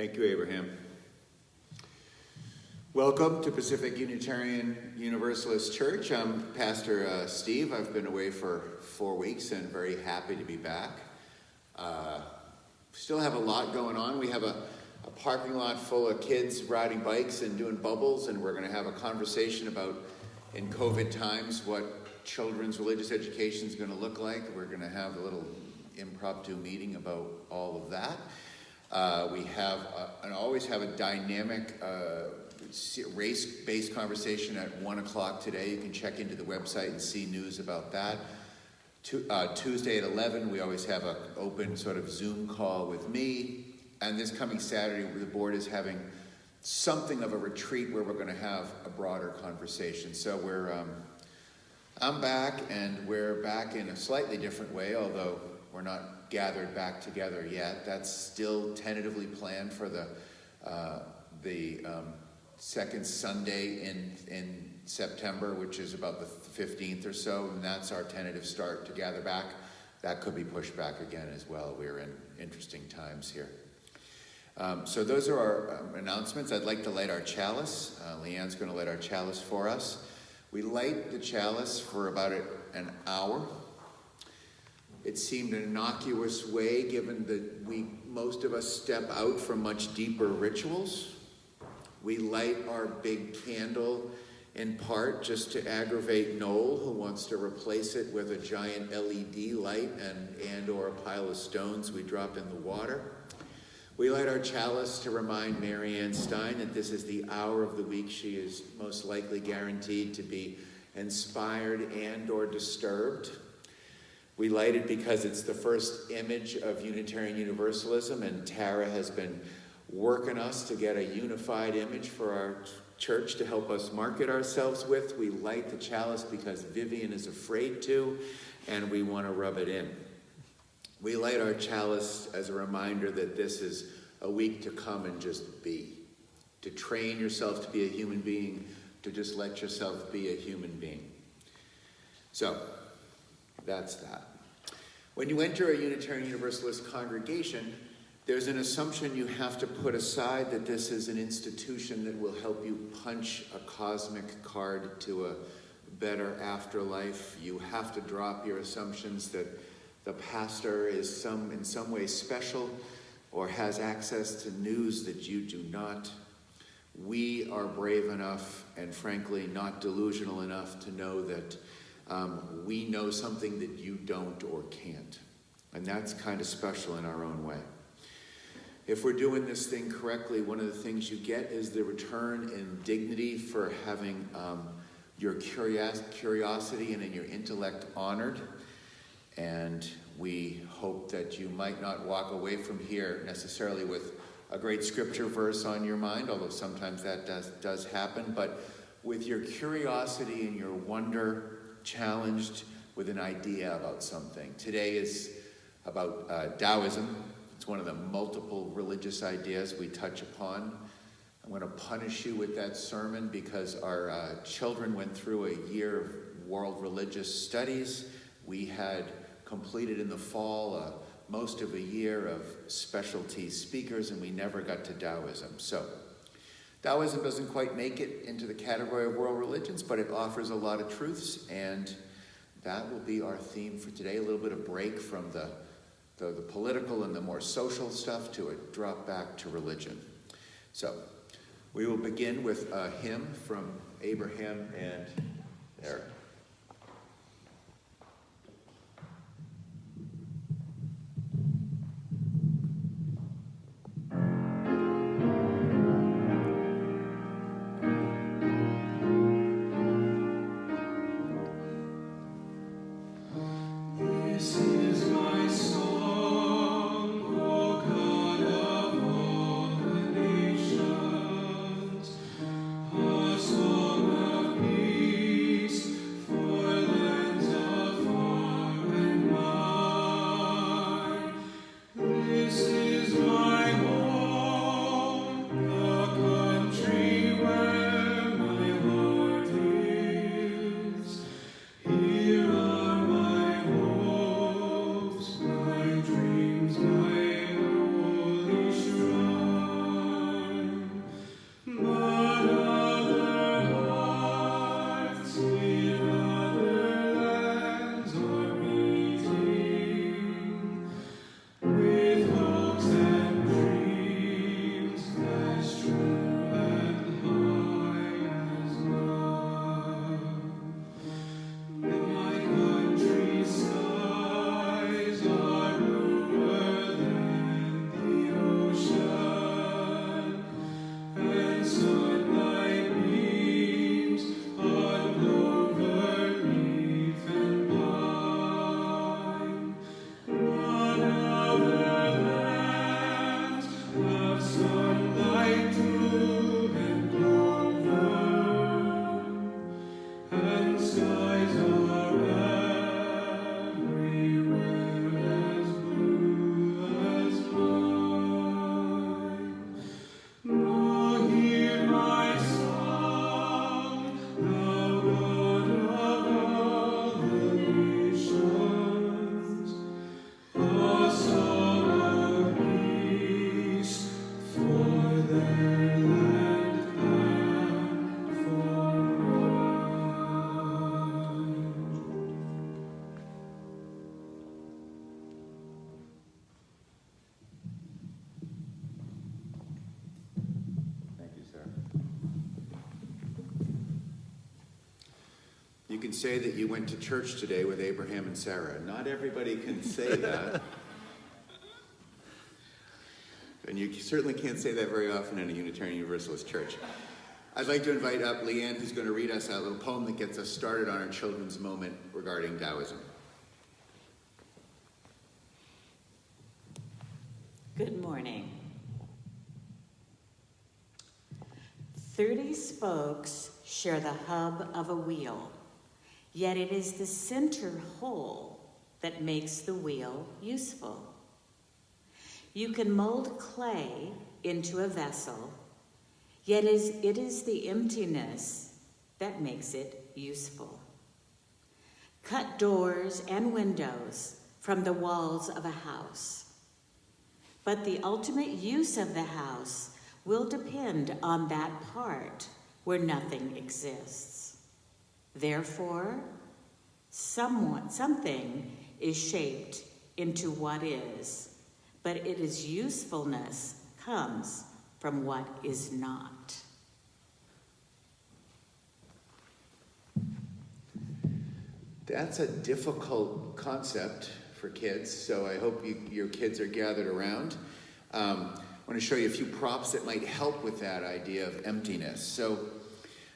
Thank you, Abraham. Welcome to Pacific Unitarian Universalist Church. I'm Pastor Steve. I've been away for 4 weeks and very happy to be back. Still have a lot going on. We have a parking lot full of kids riding bikes and doing bubbles, and we're going to have a conversation about, in COVID times, what children's religious education is going to look like. We're going to have a little impromptu meeting about all of that. We have and always have a dynamic race-based conversation at 1 o'clock today. You can check into the website and see news about that. Tuesday at 11, we always have an open sort of Zoom call with me. And this coming Saturday, the board is having something of a retreat where we're going to have a broader conversation. So I'm back, and we're back in a slightly different way, although we're not gathered back together yet. That's still tentatively planned for the second Sunday in September, which is about the 15th or so, and that's our tentative start to gather back. That could be pushed back again as well. We're in interesting times here. So those are our announcements. I'd like to light our chalice. Leanne's going to light our chalice for us. We light the chalice for about an hour. It seemed an innocuous way, given that most of us step out from much deeper rituals. We light our big candle in part just to aggravate Noel, who wants to replace it with a giant LED light and or a pile of stones we drop in the water. We light our chalice to remind Mary Ann Stein that this is the hour of the week she is most likely guaranteed to be inspired and or disturbed. We light it because it's the first image of Unitarian Universalism, and Tara has been working us to get a unified image for our church to help us market ourselves with. We light the chalice because Vivian is afraid to, and we want to rub it in. We light our chalice as a reminder that this is a week to come and just be. To train yourself to be a human being, to just let yourself be a human being. So, that's that. When you enter a Unitarian Universalist congregation, there's an assumption you have to put aside that this is an institution that will help you punch a cosmic card to a better afterlife. You have to drop your assumptions that the pastor is in some way special or has access to news that you do not. We are brave enough and frankly not delusional enough to know that we know something that you don't or can't. And that's kind of special in our own way. If we're doing this thing correctly, one of the things you get is the return in dignity for having your curiosity and in your intellect honored. And we hope that you might not walk away from here necessarily with a great scripture verse on your mind, although sometimes that does happen, but with your curiosity and your wonder challenged with an idea about something. Today is about Taoism. It's one of the multiple religious ideas we touch upon. I'm going to punish you with that sermon because our children went through a year of world religious studies. We had completed in the fall most of a year of specialty speakers, and we never got to Taoism. So Taoism doesn't quite make it into the category of world religions, but it offers a lot of truths, and that will be our theme for today, a little bit of break from the political and the more social stuff to a drop back to religion. So we will begin with a hymn from Abraham and Eric. You can say that you went to church today with Abraham and Sarah. Not everybody can say that. And you certainly can't say that very often in a Unitarian Universalist church. I'd like to invite up Leanne, who's going to read us a little poem that gets us started on our children's moment regarding Taoism. Good morning. 30 spokes share the hub of a wheel, yet it is the center whole that makes the wheel useful. You can mold clay into a vessel, yet it is the emptiness that makes it useful. Cut doors and windows from the walls of a house, but the ultimate use of the house will depend on that part where nothing exists. Therefore, something is shaped into what is, but its usefulness comes from what is not. That's a difficult concept for kids, so I hope your kids are gathered around. I want to show you a few props that might help with that idea of emptiness. So,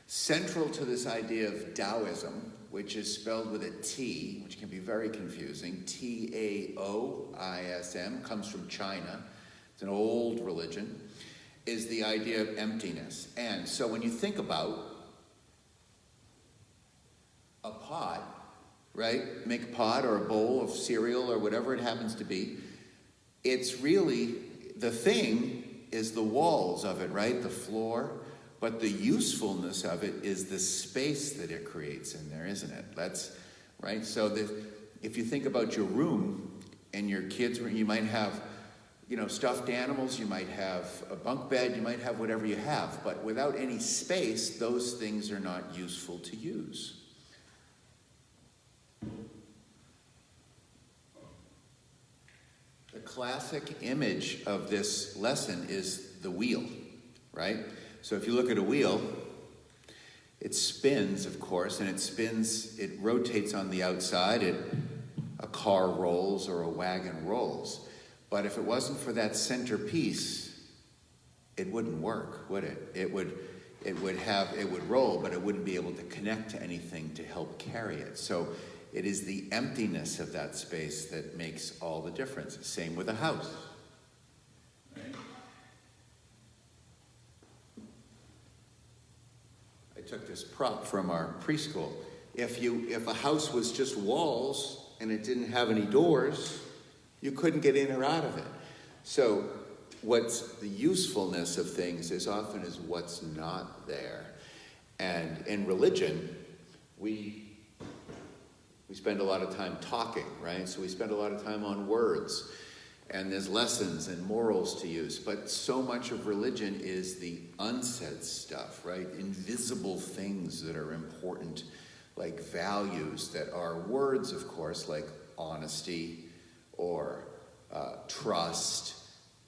central to this idea of Taoism, which is spelled with a T, which can be very confusing, Taoism, comes from China. It's an old religion, is the idea of emptiness. And so when you think about a pot, right? Make a pot or a bowl of cereal or whatever it happens to be, it's really, the thing is the walls of it, right? The floor. But the usefulness of it is the space that it creates in there, isn't it? That's right. So if you think about your room and your kids' room, you might have, stuffed animals, you might have a bunk bed, you might have whatever you have. But without any space, those things are not useful to use. The classic image of this lesson is the wheel, right? So if you look at a wheel, it spins, of course, and it rotates on the outside. A car rolls or a wagon rolls. But if it wasn't for that center piece, it wouldn't work, would it? It would roll, but it wouldn't be able to connect to anything to help carry it. So it is the emptiness of that space that makes all the difference. Same with a house. Took this prop from our preschool. If a house was just walls and it didn't have any doors, you couldn't get in or out of it. So what's the usefulness of things is often is what's not there. And in religion, we spend a lot of time talking, right? So we spend a lot of time on words. And there's lessons and morals to use. But so much of religion is the unsaid stuff, right? Invisible things that are important, like values that are words, of course, like honesty or trust.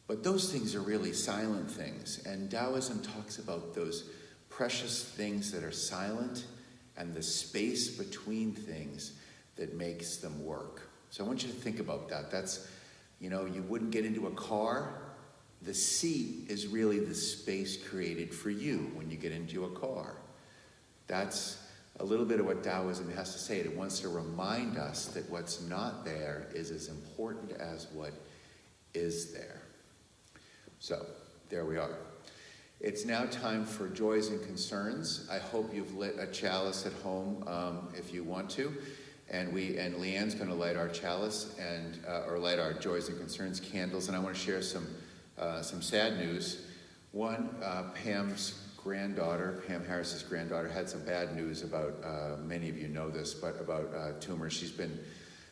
But those things are really silent things. And Taoism talks about those precious things that are silent and the space between things that makes them work. So I want you to think about that. That's, you wouldn't get into a car. The seat is really the space created for you when you get into a car. That's a little bit of what Taoism has to say. It wants to remind us that what's not there is as important as what is there. So, there we are. It's now time for joys and concerns. I hope you've lit a chalice at home if you want to. And Leanne's going to light our chalice or light our joys and concerns candles. And I want to share some sad news. One, Pam's granddaughter, Pam Harris's granddaughter, had some bad news about, many of you know this, but about tumors. She's been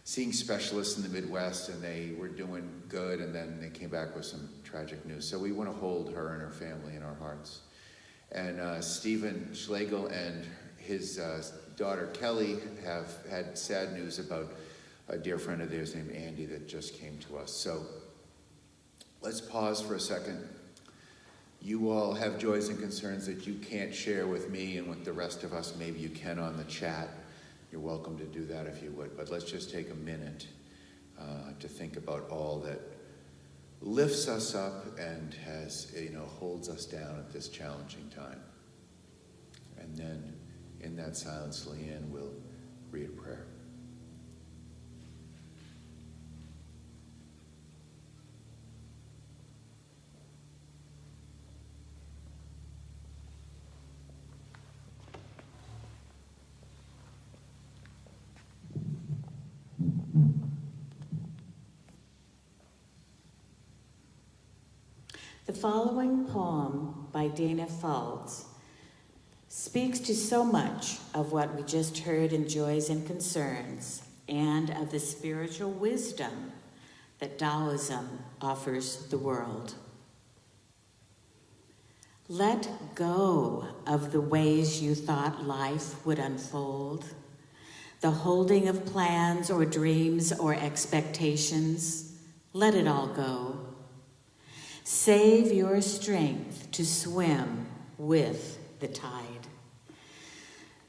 seeing specialists in the Midwest, and they were doing good, and then they came back with some tragic news. So we want to hold her and her family in our hearts. And Stephen Schlegel and his daughter Kelly have had sad news about a dear friend of theirs named Andy that just came to us. So let's pause for a second. You all have joys and concerns that you can't share with me and with the rest of us. Maybe you can on the chat. you're welcome to do that if you would. But let's just take a minute to think about all that lifts us up and has, holds us down at this challenging time. And then in that silence, Leanne will read a prayer. The following poem by Dana Falls speaks to so much of what we just heard in Joys and Concerns, and of the spiritual wisdom that Taoism offers the world. Let go of the ways you thought life would unfold, the holding of plans or dreams or expectations. Let it all go. Save your strength to swim with the tide.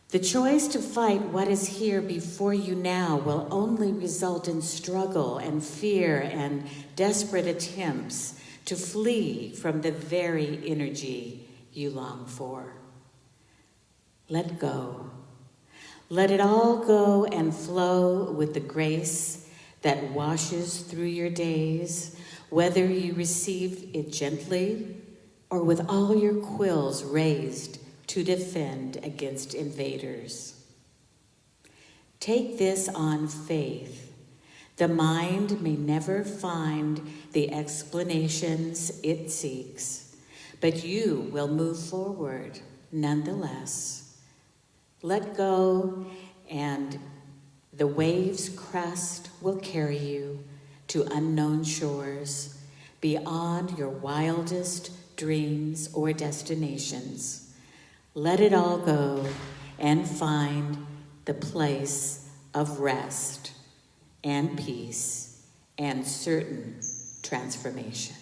The choice to fight what is here before you now will only result in struggle and fear and desperate attempts to flee from the very energy you long for. Let go. Let it all go and flow with the grace that washes through your days, whether you receive it gently or with all your quills raised to defend against invaders. Take this on faith. The mind may never find the explanations it seeks, but you will move forward nonetheless. Let go, and the wave's crest will carry you to unknown shores, beyond your wildest dreams or destinations. Let it all go and find the place of rest and peace and certain transformation.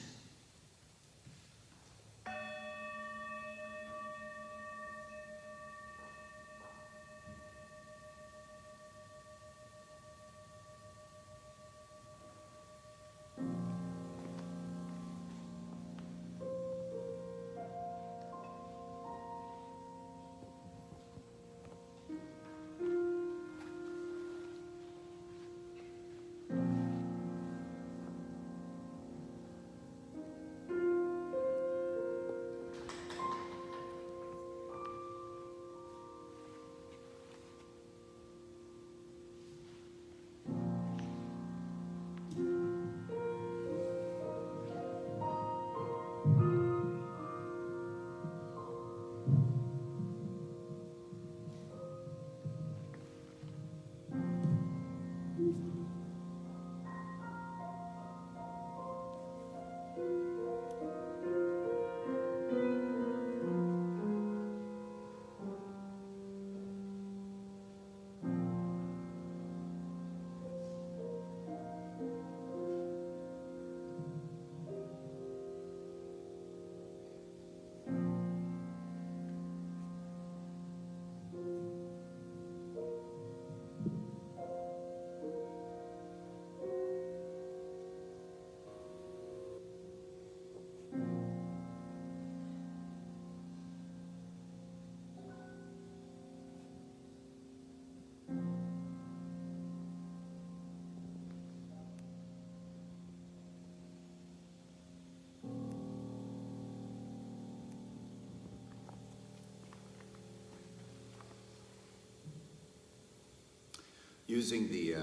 Using the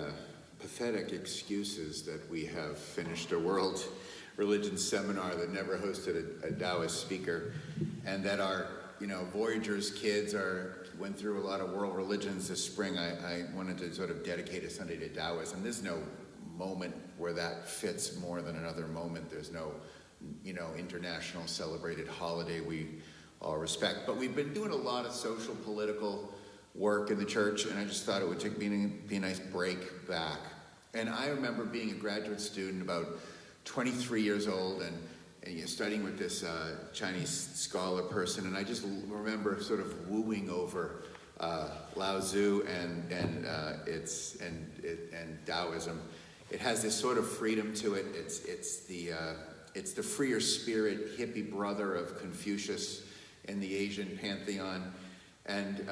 pathetic excuses that we have finished a world religion seminar that never hosted a Taoist speaker, and that our Voyager's kids went through a lot of world religions this spring, I wanted to sort of dedicate a Sunday to Taoism. There's no moment where that fits more than another moment. There's no international celebrated holiday we all respect. But we've been doing a lot of social, political work in the church, and I just thought it would be a nice break back. And I remember being a graduate student, about 23 years old, and studying with this Chinese scholar person, and I just remember sort of wooing over Lao Tzu and Taoism. It has this sort of freedom to it. It's the freer spirit hippie brother of Confucius in the Asian pantheon. And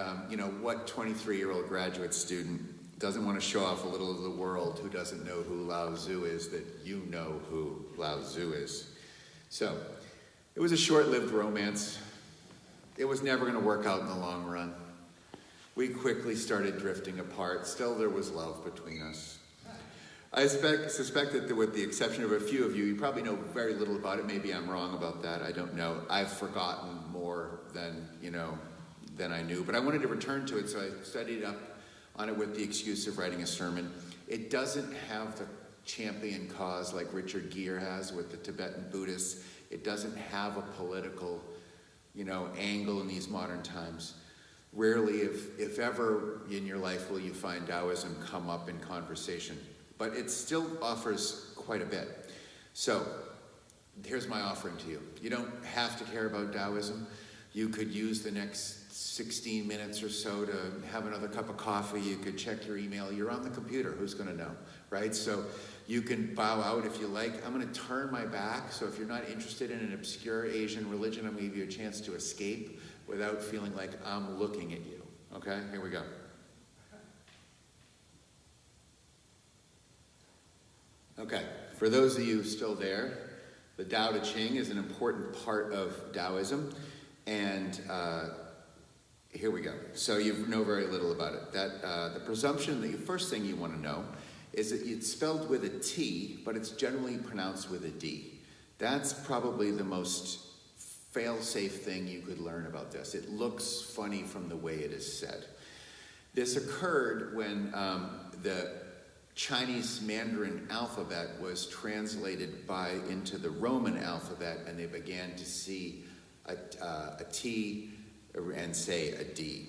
what 23-year-old graduate student doesn't want to show off a little of the world who doesn't know who Lao Tzu is, that you know who Lao Tzu is. So it was a short-lived romance. It was never going to work out in the long run. We quickly started drifting apart. Still, there was love between us. I suspect that with the exception of a few of you, you probably know very little about it. Maybe I'm wrong about that. I don't know. I've forgotten more than I knew. But I wanted to return to it, so I studied up on it with the excuse of writing a sermon. It doesn't have the champion cause like Richard Gere has with the Tibetan Buddhists. It doesn't have a political, angle in these modern times. Rarely, if ever in your life, will you find Taoism come up in conversation. But it still offers quite a bit. So, here's my offering to you. You don't have to care about Taoism. You could use the next 16 minutes or so to have another cup of coffee. You could check your email. You're on the computer. Who's going to know, right? So you can bow out if you like. I'm going to turn my back. So if you're not interested in an obscure Asian religion, I'm going to give you a chance to escape without feeling like I'm looking at you. Okay? Here we go. Okay. For those of you still there, the Tao Te Ching is an important part of Taoism. And here we go. So you know very little about it. The presumption, the first thing you want to know is that it's spelled with a T, but it's generally pronounced with a D. That's probably the most fail-safe thing you could learn about this. It looks funny from the way it is said. This occurred when the Chinese Mandarin alphabet was translated into the Roman alphabet, and they began to see a T and say a D.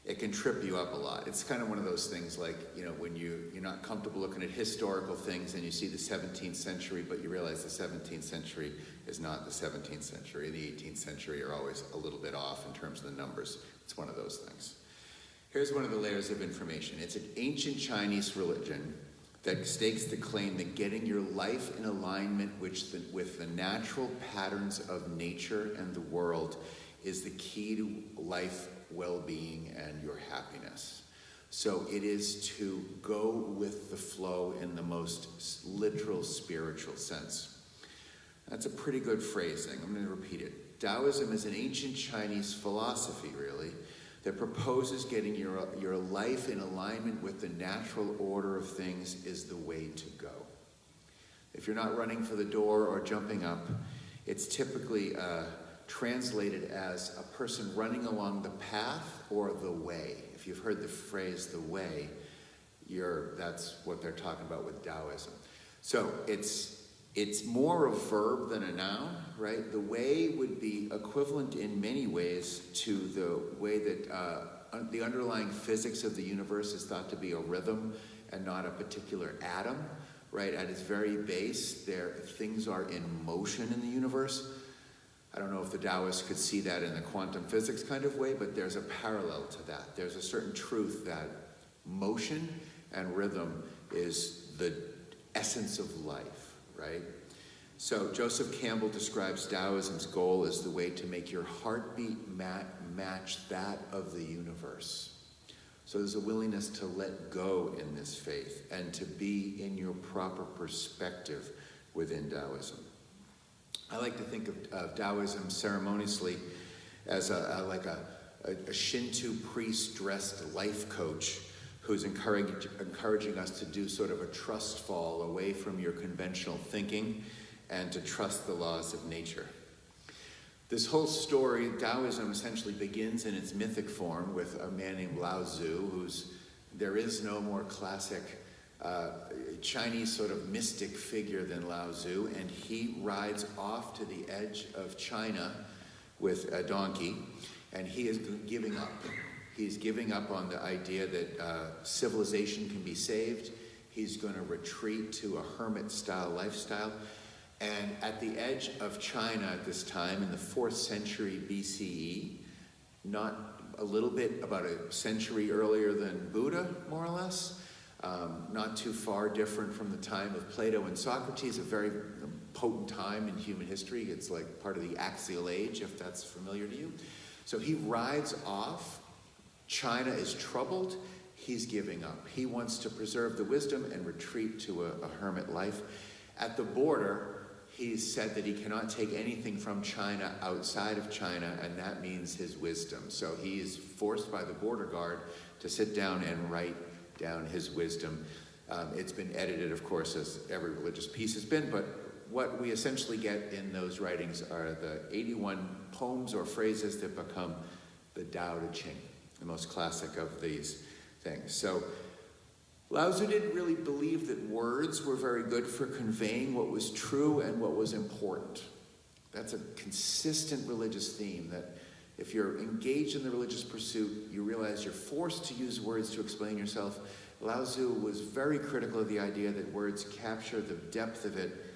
It can trip you up a lot. It's kind of one of those things like, when you're not comfortable looking at historical things and you see the 17th century, but you realize the 17th century is not the 17th century. The 18th century are always a little bit off in terms of the numbers. It's one of those things. Here's one of the layers of information. It's an ancient Chinese religion that stakes the claim that getting your life in alignment with the natural patterns of nature and the world is the key to life, well-being, and your happiness. So it is to go with the flow in the most literal spiritual sense. That's a pretty good phrasing. I'm going to repeat it. Taoism is an ancient Chinese philosophy, really, that proposes getting your life in alignment with the natural order of things is the way to go. If you're not running for the door or jumping up, it's typically translated as a person running along the path or the way. If you've heard the phrase the way, that's what they're talking about with Taoism. So it's more a verb than a noun, right? The way would be equivalent in many ways to the way that the underlying physics of the universe is thought to be a rhythm and not a particular atom, right? At its very base, things are in motion in the universe. I don't know if the Taoists could see that in the quantum physics kind of way, but there's a parallel to that. There's a certain truth that motion and rhythm is the essence of life, right? So Joseph Campbell describes Taoism's goal as the way to make your heartbeat match that of the universe. So there's a willingness to let go in this faith and to be in your proper perspective within Taoism. I like to think of Taoism ceremoniously as a Shinto priest dressed life coach who's encouraging us to do sort of a trust fall away from your conventional thinking and to trust the laws of nature. This whole story, Taoism essentially begins in its mythic form with a man named Lao Tzu, there is no more classic Chinese sort of mystic figure than Lao Tzu, and he rides off to the edge of China with a donkey, and he is giving up. He's giving up on the idea that civilization can be saved. He's going to retreat to a hermit-style lifestyle. And at the edge of China at this time, in the 4th century BCE, not a little bit about a century earlier than Buddha, more or less. Not too far different from the time of Plato and Socrates, a very potent time in human history. It's like part of the axial age, if that's familiar to you. So he rides off. China is troubled. He's giving up. He wants to preserve the wisdom and retreat to a hermit life. At the border, he's said that he cannot take anything from China outside of China, and that means his wisdom. So he is forced by the border guard to sit down and write down his wisdom. It's been edited, of course, as every religious piece has been, but what we essentially get in those writings are the 81 poems or phrases that become the Tao Te Ching, the most classic of these things. So Lao Tzu didn't really believe that words were very good for conveying what was true and what was important. That's a consistent religious theme, that if you're engaged in the religious pursuit, you realize you're forced to use words to explain yourself. Lao Tzu was very critical of the idea that words capture the depth of it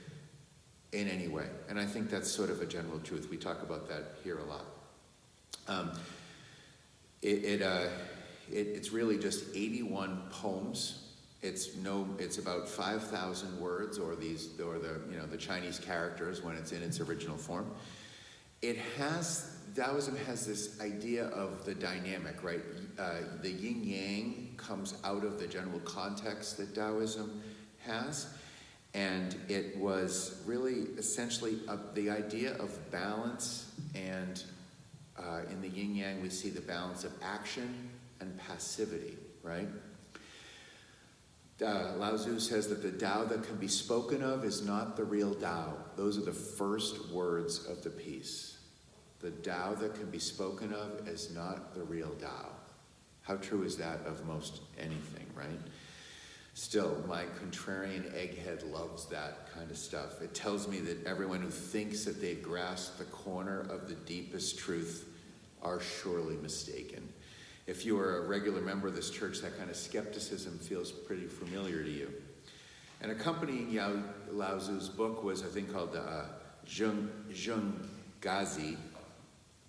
in any way. And I think that's sort of a general truth. We talk about that here a lot. It's really just 81 poems. It's about 5,000 words, or the Chinese characters when it's in its original form. Taoism has this idea of the dynamic, right? The yin yang comes out of the general context that Taoism has, and it was really essentially the idea of balance, and in the yin yang we see the balance of action and passivity, right? Lao Tzu says that the Tao that can be spoken of is not the real Tao. Those are the first words of the piece. The Tao that can be spoken of is not the real Tao. How true is that of most anything, right? Still, my contrarian egghead loves that kind of stuff. It tells me that everyone who thinks that they grasp the corner of the deepest truth are surely mistaken. If you are a regular member of this church, that kind of skepticism feels pretty familiar to you. And accompanying Lao Tzu's book was a thing called Zheng Gazi.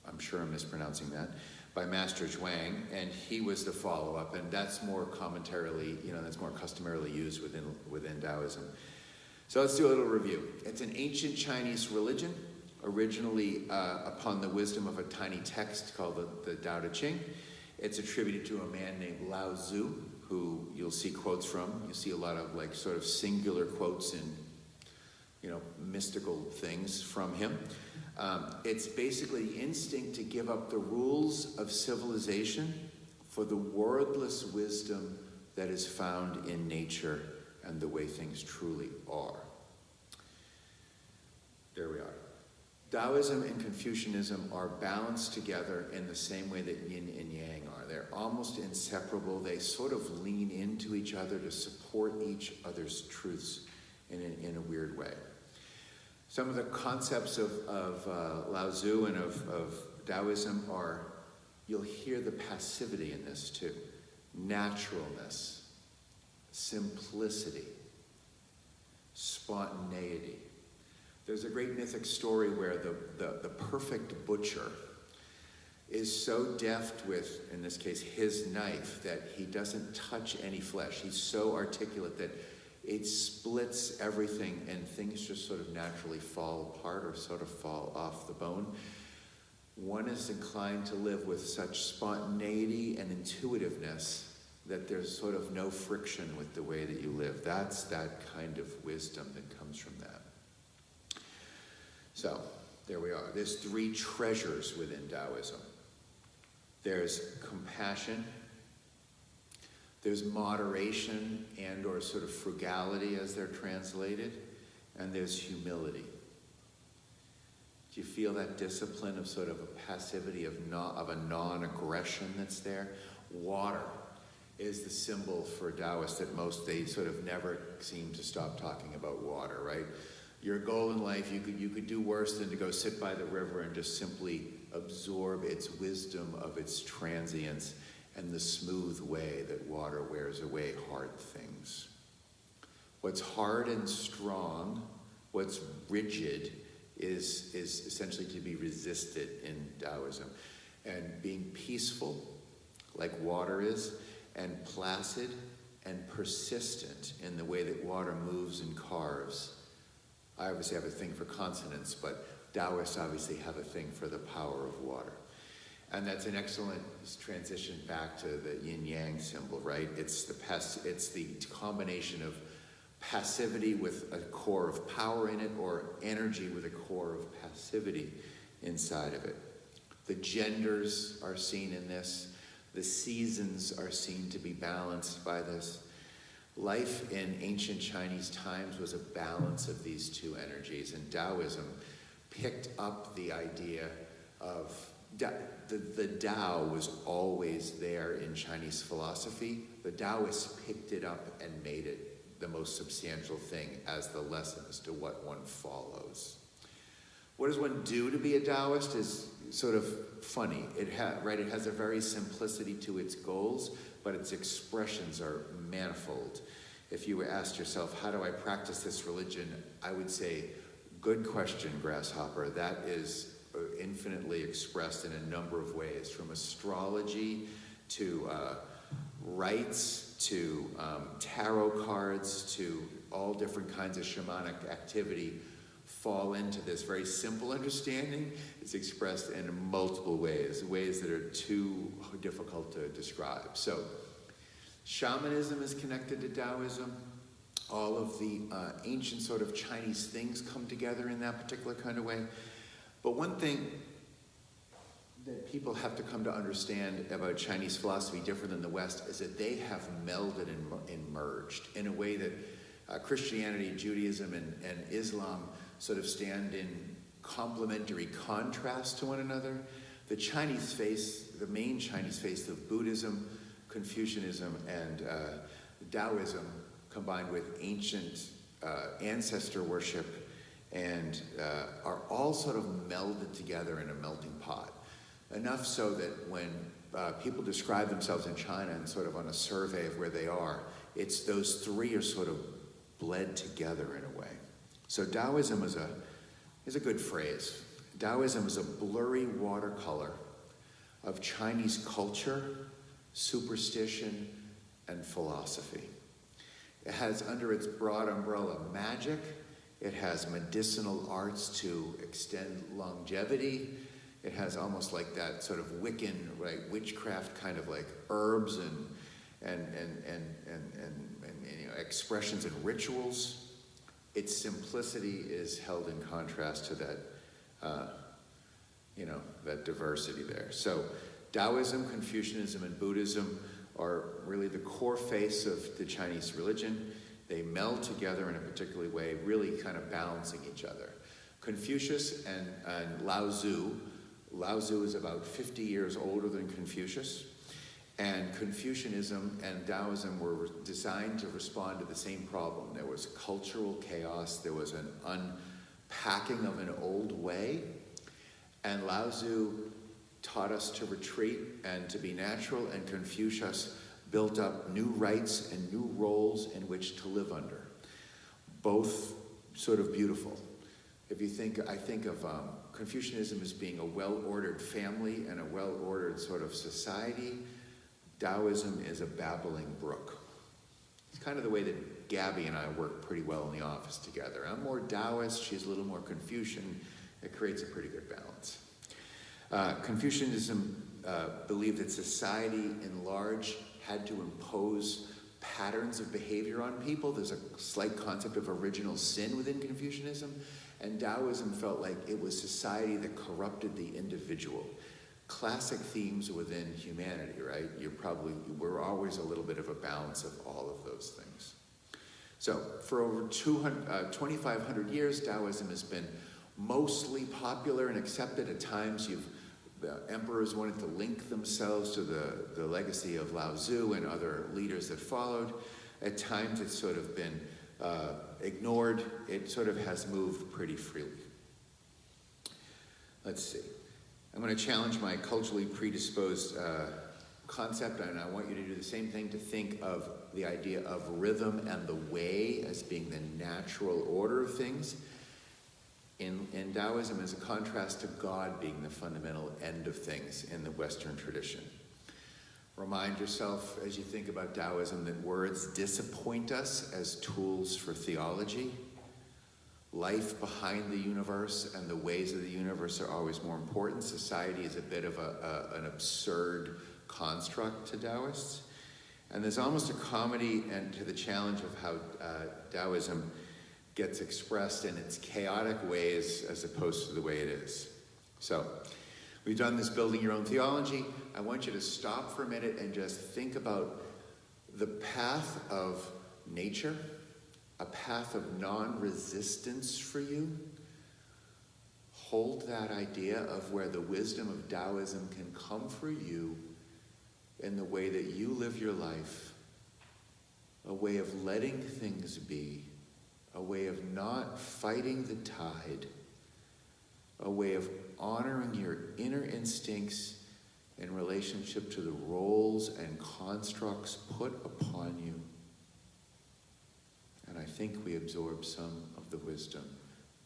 I'm sure I'm mispronouncing that, by Master Zhuang, and he was the follow-up, and that's more that's more customarily used within Taoism. So let's do a little review. It's an ancient Chinese religion, originally upon the wisdom of a tiny text called the Tao Te Ching. It's attributed to a man named Lao Tzu, who you'll see quotes from. You see a lot of sort of singular quotes and mystical things from him. It's basically the instinct to give up the rules of civilization for the wordless wisdom that is found in nature and the way things truly are. There we are. Taoism and Confucianism are balanced together in the same way that yin and yang are. They're almost inseparable. They sort of lean into each other to support each other's truths in a weird way. Some of the concepts of Lao Tzu and of Taoism are, you'll hear the passivity in this too. Naturalness, simplicity, spontaneity. There's a great mythic story where the perfect butcher is so deft with, in this case, his knife, that he doesn't touch any flesh. He's so articulate that it splits everything and things just sort of naturally fall apart or sort of fall off the bone. One is inclined to live with such spontaneity and intuitiveness that there's sort of no friction with the way that you live. That's that kind of wisdom that comes from that. So, there we are. There's 3 treasures within Taoism. There's compassion, there's moderation and or sort of frugality as they're translated, and there's humility. Do you feel that discipline of sort of a passivity of a non-aggression that's there? Water is the symbol for Taoists that they sort of never seem to stop talking about water, right? Your goal in life, you could do worse than to go sit by the river and just simply absorb its wisdom of its transience and the smooth way that water wears away hard things. What's hard and strong, what's rigid, is essentially to be resisted in Taoism. and being peaceful, like water is, and placid and persistent in the way that water moves and carves. I obviously have a thing for consonants, but Taoists obviously have a thing for the power of water. And that's an excellent transition back to the yin-yang symbol, right? It's the combination of passivity with a core of power in it, or energy with a core of passivity inside of it. The genders are seen in this. The seasons are seen to be balanced by this. Life in ancient Chinese times was a balance of these two energies, and Taoism picked up the idea of the Tao was always there in Chinese philosophy. The Taoists picked it up and made it the most substantial thing as the lesson as to what one follows. What does one do to be a Taoist is sort of funny. It has a very simplicity to its goals, but its expressions are manifold. If you asked yourself, how do I practice this religion? I would say, good question, Grasshopper. That is infinitely expressed in a number of ways, from astrology to rites to tarot cards to all different kinds of shamanic activity fall into this very simple understanding. It's expressed in multiple ways that are too difficult to describe. So shamanism is connected to Taoism. All of the ancient sort of Chinese things come together in that particular kind of way. But one thing that people have to come to understand about Chinese philosophy different than the West is that they have melded and merged in a way that Christianity, Judaism, and Islam sort of stand in complementary contrast to one another. The main Chinese faith of Buddhism, Confucianism, and Taoism, combined with ancient ancestor worship, and are all sort of melded together in a melting pot. Enough so that when people describe themselves in China and sort of on a survey of where they are, it's those three are sort of bled together in a way. So Taoism is a good phrase. Taoism is a blurry watercolor of Chinese culture, superstition, and philosophy. It has under its broad umbrella magic. It has medicinal arts to extend longevity. It has almost like that sort of Wiccan, right, witchcraft kind of like herbs and expressions and rituals. Its simplicity is held in contrast to that, that diversity there. So Taoism, Confucianism, and Buddhism are really the core face of the Chinese religion. They meld together in a particular way, really kind of balancing each other. Confucius and Lao Tzu is about 50 years older than Confucius, and Confucianism and Taoism were designed to respond to the same problem. There was cultural chaos, there was an unpacking of an old way, and Lao Tzu taught us to retreat and to be natural, and Confucius built up new rights and new roles in which to live under. Both sort of beautiful. I think of Confucianism as being a well-ordered family and a well-ordered sort of society. Taoism is a babbling brook. It's kind of the way that Gabby and I work pretty well in the office together. I'm more Taoist, she's a little more Confucian. It creates a pretty good balance. Confucianism believed that society in large had to impose patterns of behavior on people. There's a slight concept of original sin within Confucianism, and Taoism felt like it was society that corrupted the individual. Classic themes within humanity, right? We're always a little bit of a balance of all of those things. So for over 2,500 years, Taoism has been mostly popular and accepted. At times the emperors wanted to link themselves to the legacy of Lao Tzu and other leaders that followed. At times it's sort of been ignored. It sort of has moved pretty freely. Let's see. I'm going to challenge my culturally predisposed concept, and I want you to do the same thing, to think of the idea of rhythm and the way as being the natural order of things. in Taoism is a contrast to God being the fundamental end of things in the Western tradition. Remind yourself as you think about Taoism that words disappoint us as tools for theology. Life behind the universe and the ways of the universe are always more important. Society is a bit of an absurd construct to Taoists. And there's almost a comedy and to the challenge of how Taoism gets expressed in its chaotic ways as opposed to the way it is. So, we've done this building your own theology. I want you to stop for a minute and just think about the path of nature, a path of non-resistance for you. Hold that idea of where the wisdom of Taoism can come for you in the way that you live your life, a way of letting things be, a way of not fighting the tide, a way of honoring your inner instincts in relationship to the roles and constructs put upon you. And I think we absorb some of the wisdom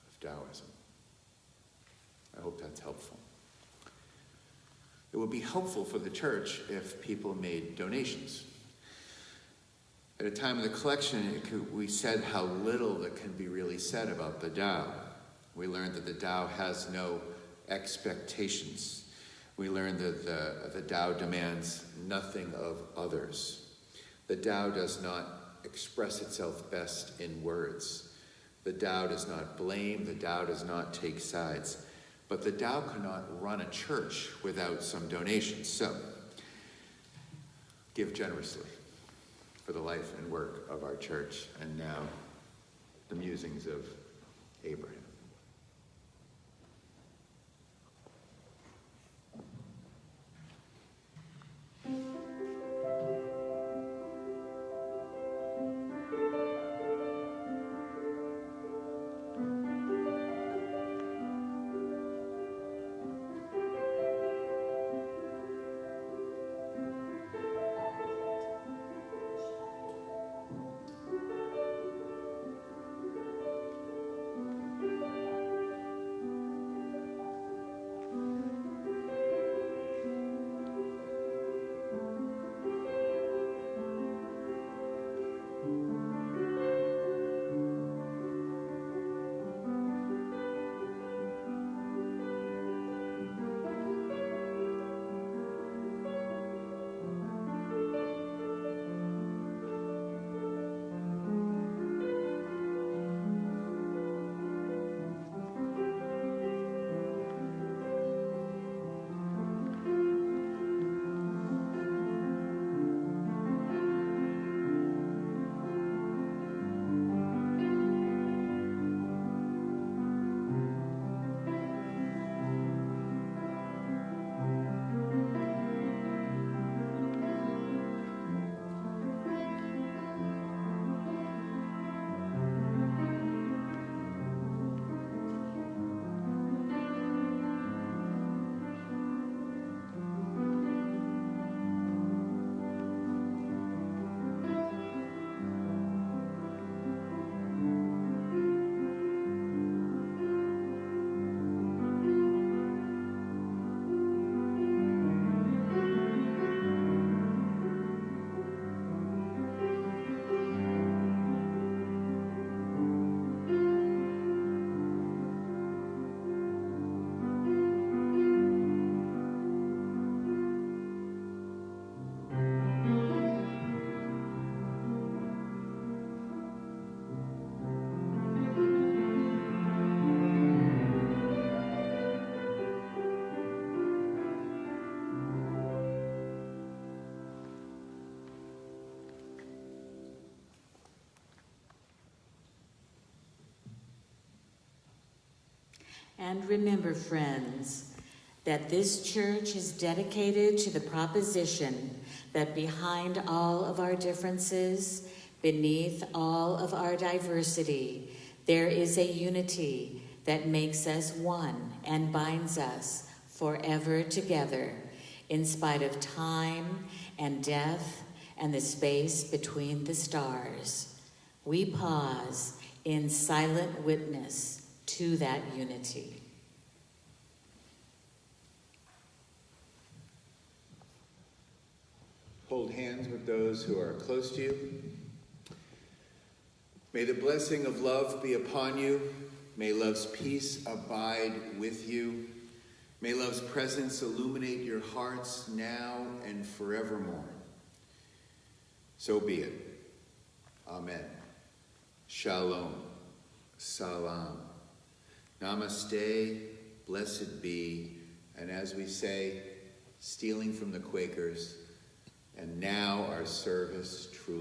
of Taoism. I hope that's helpful. It would be helpful for the church if people made donations. At a time of the collection, we said how little that can be really said about the Tao. We learned that the Tao has no expectations. We learned that the Tao demands nothing of others. The Tao does not express itself best in words. The Tao does not blame. The Tao does not take sides. But the Tao cannot run a church without some donations. So, give generously for the life and work of our church. And now, the musings of Abraham. And remember, friends, that this church is dedicated to the proposition that behind all of our differences, beneath all of our diversity, there is a unity that makes us one and binds us forever together, in spite of time and death and the space between the stars. We pause in silent witness to that unity. Hold hands with those who are close to you. May the blessing of love be upon you. May love's peace abide with you. May love's presence illuminate your hearts now and forevermore. So be it. Amen. Shalom. Salam. Namaste. Blessed be. And as we say, stealing from the Quakers, and now our service truly